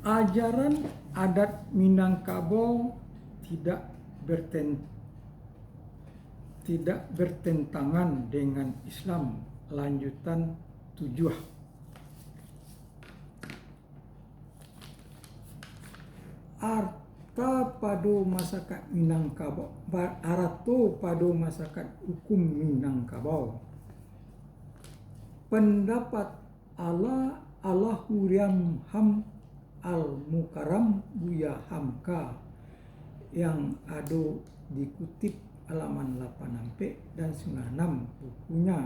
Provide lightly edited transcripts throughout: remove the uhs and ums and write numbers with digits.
Ajaran adat Minangkabau tidak bertentangan dengan Islam. Lanjutan 7. Arta pada masyarakat Minangkabau, arato pada masyarakat hukum Minangkabau. Pendapat Allahuriam Ham Al-Mukaram Buya Hamka yang ada dikutip halaman 86 dan 96 bukunya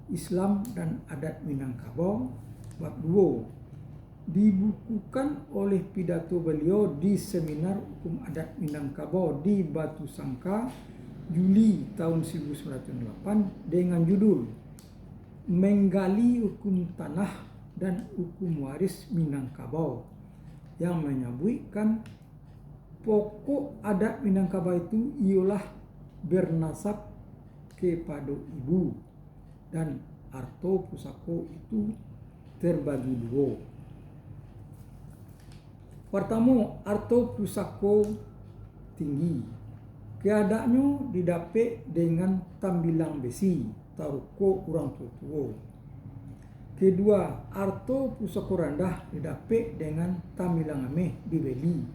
Islam dan Adat Minangkabau bab 2, dibukukan oleh pidato beliau di Seminar Hukum Adat Minangkabau di Batu Sangka Juli tahun 1908 dengan judul Menggali Hukum Tanah dan Hukum Waris Minangkabau, yang menyebutkan pokok adat Minangkabau itu ialah bernasab kepada ibu, dan arto pusako itu terbagi dua. Pertama, arto pusako tinggi. Keadaannya didapat dengan tambilang besi, taruko orang tua. Kedua, arto pusako rendah didapat dengan tambilang ameh dibeli.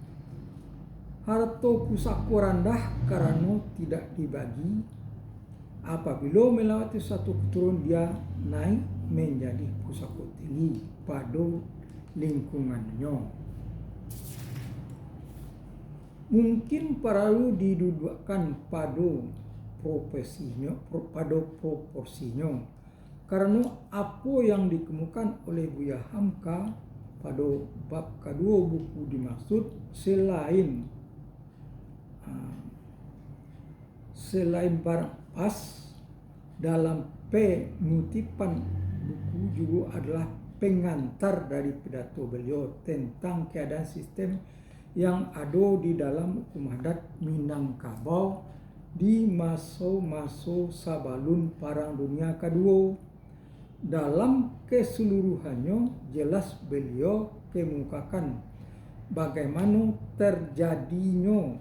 Harto pusako rendah karena tidak dibagi. Apabila melewati satu keturunan, dia naik menjadi pusako tinggi pada lingkungannya. Mungkin perlu didudukkan pada proporsinya, karena apa yang dikemukakan oleh Buya Hamka pada bab kedua buku dimaksud selain barang pas dalam penutipan buku juga adalah pengantar dari pidato beliau tentang keadaan sistem yang ada di dalam hukum adat Minangkabau di masa-masa sebelum Perang Dunia Kedua. Dalam keseluruhannya jelas beliau kemukakan bagaimana terjadinya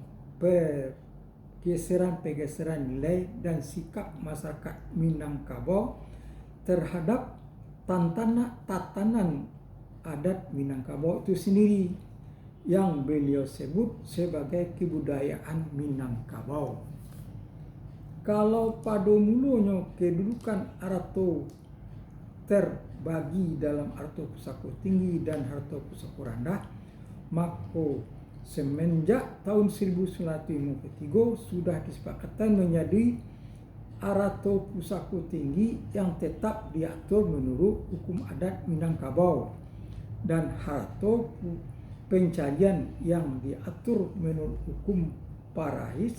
pergeseran nilai dan sikap masyarakat Minangkabau terhadap tatanan adat Minangkabau itu sendiri, yang beliau sebut sebagai kebudayaan Minangkabau. Kalau pada mulanya kedudukan arato terbagi dalam harta pusako tinggi dan harta pusako rendah, maka semenjak tahun 1953 sudah disepakati menjadi arato pusako tinggi yang tetap diatur menurut hukum adat Minangkabau, dan harta pencarian yang diatur menurut hukum Parahis,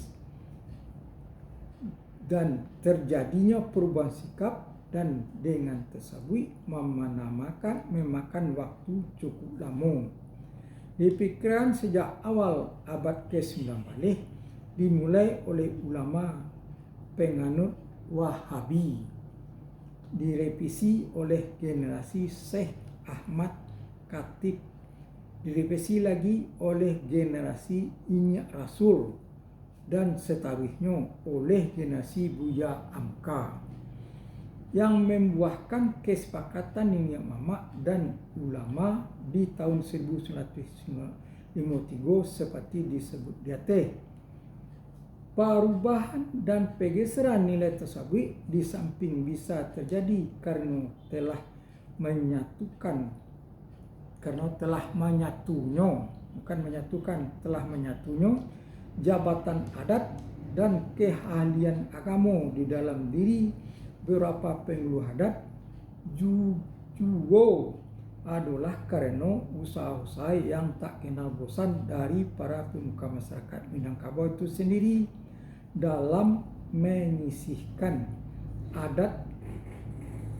dan terjadinya perubahan sikap dan dengan tersebut memakan waktu cukup lama. Dipikirkan sejak awal abad ke-19 dimulai oleh ulama penganut Wahabi, direvisi oleh generasi Syekh Ahmad Khatib, direvisi lagi oleh generasi Inyak Rasul, dan seterusnya oleh generasi Buya Hamka, yang membuahkan kesepakatan Niniak Mamak dan ulama di tahun 1953 seperti disebut di atas. Perubahan dan pergeseran nilai tersebut di samping bisa terjadi karena telah menyatunya jabatan adat dan keahlian agama di dalam diri beberapa pengeluh adat juga adalah karena usaha-usaha yang tak kenal bosan dari para pemuka masyarakat Minangkabau itu sendiri dalam menyisihkan adat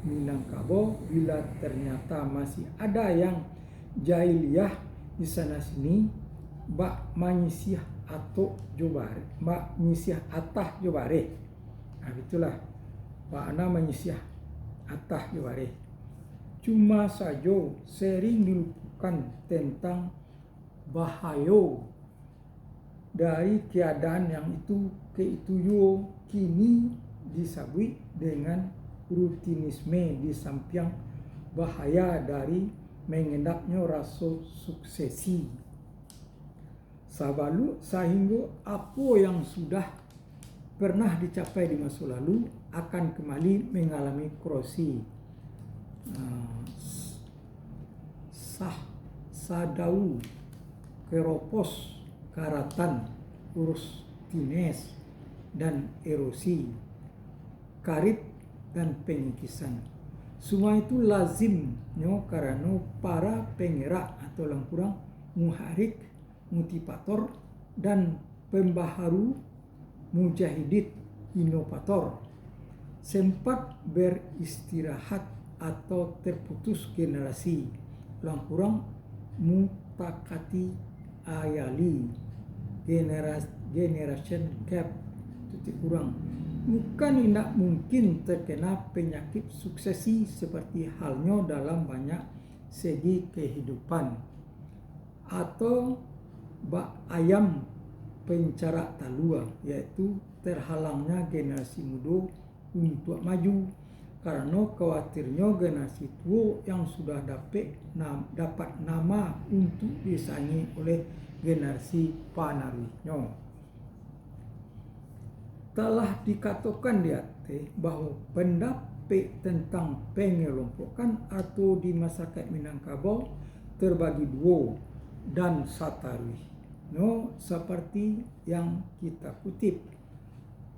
Minangkabau bila ternyata masih ada yang jahiliyah di sana sini, bak menyisih atau jobare, bak menyisih atah jobare. Nah, itulah makna menyisih atah jobare. Cuma saja sering menunjukkan tentang bahaya dari keadaan yang itu kini disabui dengan rutinisme di samping bahaya dari mengendapnya rasa suksesi. Sehingga apa yang sudah pernah dicapai di masa lalu akan kembali mengalami korosi. Sadau, keropos, karatan, urus tines, dan erosi, karit, dan pengikisan. Semua itu lazimnya karena para penggerak atau kurang muharik, motivator, dan pembaharu mujahidin inovator sempat beristirahat atau terputus generasi kurang mutakati ayali generation gap kurang bukan tidak mungkin terkena penyakit suksesi seperti halnya dalam banyak segi kehidupan atau ayam pencara talua, yaitu terhalangnya generasi muda untuk maju karena khawatirnya generasi tua yang sudah dapat nama untuk disaingi oleh generasi penerusnya. Telah dikatakan di atas bahwa pendapat tentang pengelompokan atau di masyarakat Minangkabau terbagi dua dan satarwih. Seperti yang kita kutip.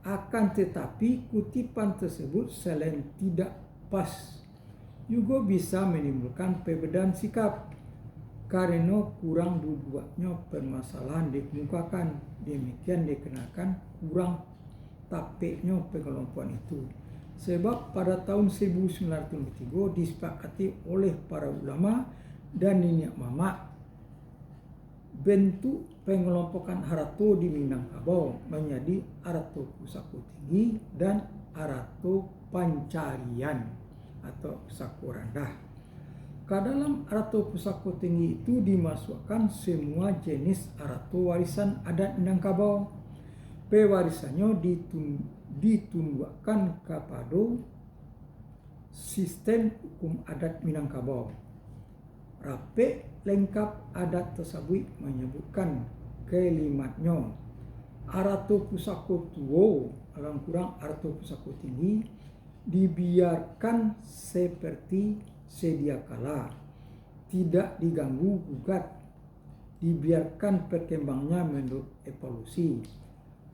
Akan tetapi kutipan tersebut selain tidak pas juga bisa menimbulkan perbedaan sikap karena kurang dua-duanya permasalahan dikemukakan. Demikian dikenakan kurang tapeknya pengelompokan itu. Sebab pada tahun 1993 disepakati oleh para ulama dan Niniak Mamak bentuk pengelompokan Arato di Minangkabau menjadi Arato Pusako Tinggi dan Arato Pancarian atau Pusako Rendah. Dalam Arato Pusako Tinggi itu dimasukkan semua jenis Arato warisan adat Minangkabau. Pewarisannya ditundukkan kepada sistem hukum adat Minangkabau. Rapek lengkap adat tersebut menyebutkan kalimatnya Arato Pusako Tua kurang Arato Pusako Tinggi dibiarkan seperti sedia kala, tidak diganggu gugat, dibiarkan perkembangannya menurut evolusi,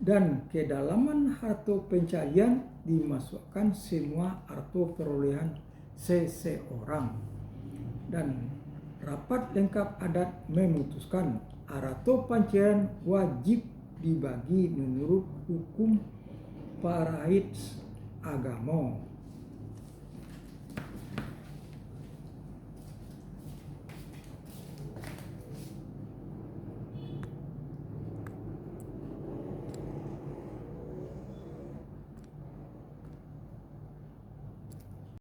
dan kedalaman harta pencarian dimasukkan semua harta perolehan seseorang. Dan rapat lengkap adat memutuskan Arato Pancarian wajib dibagi menurut hukum paraid agama.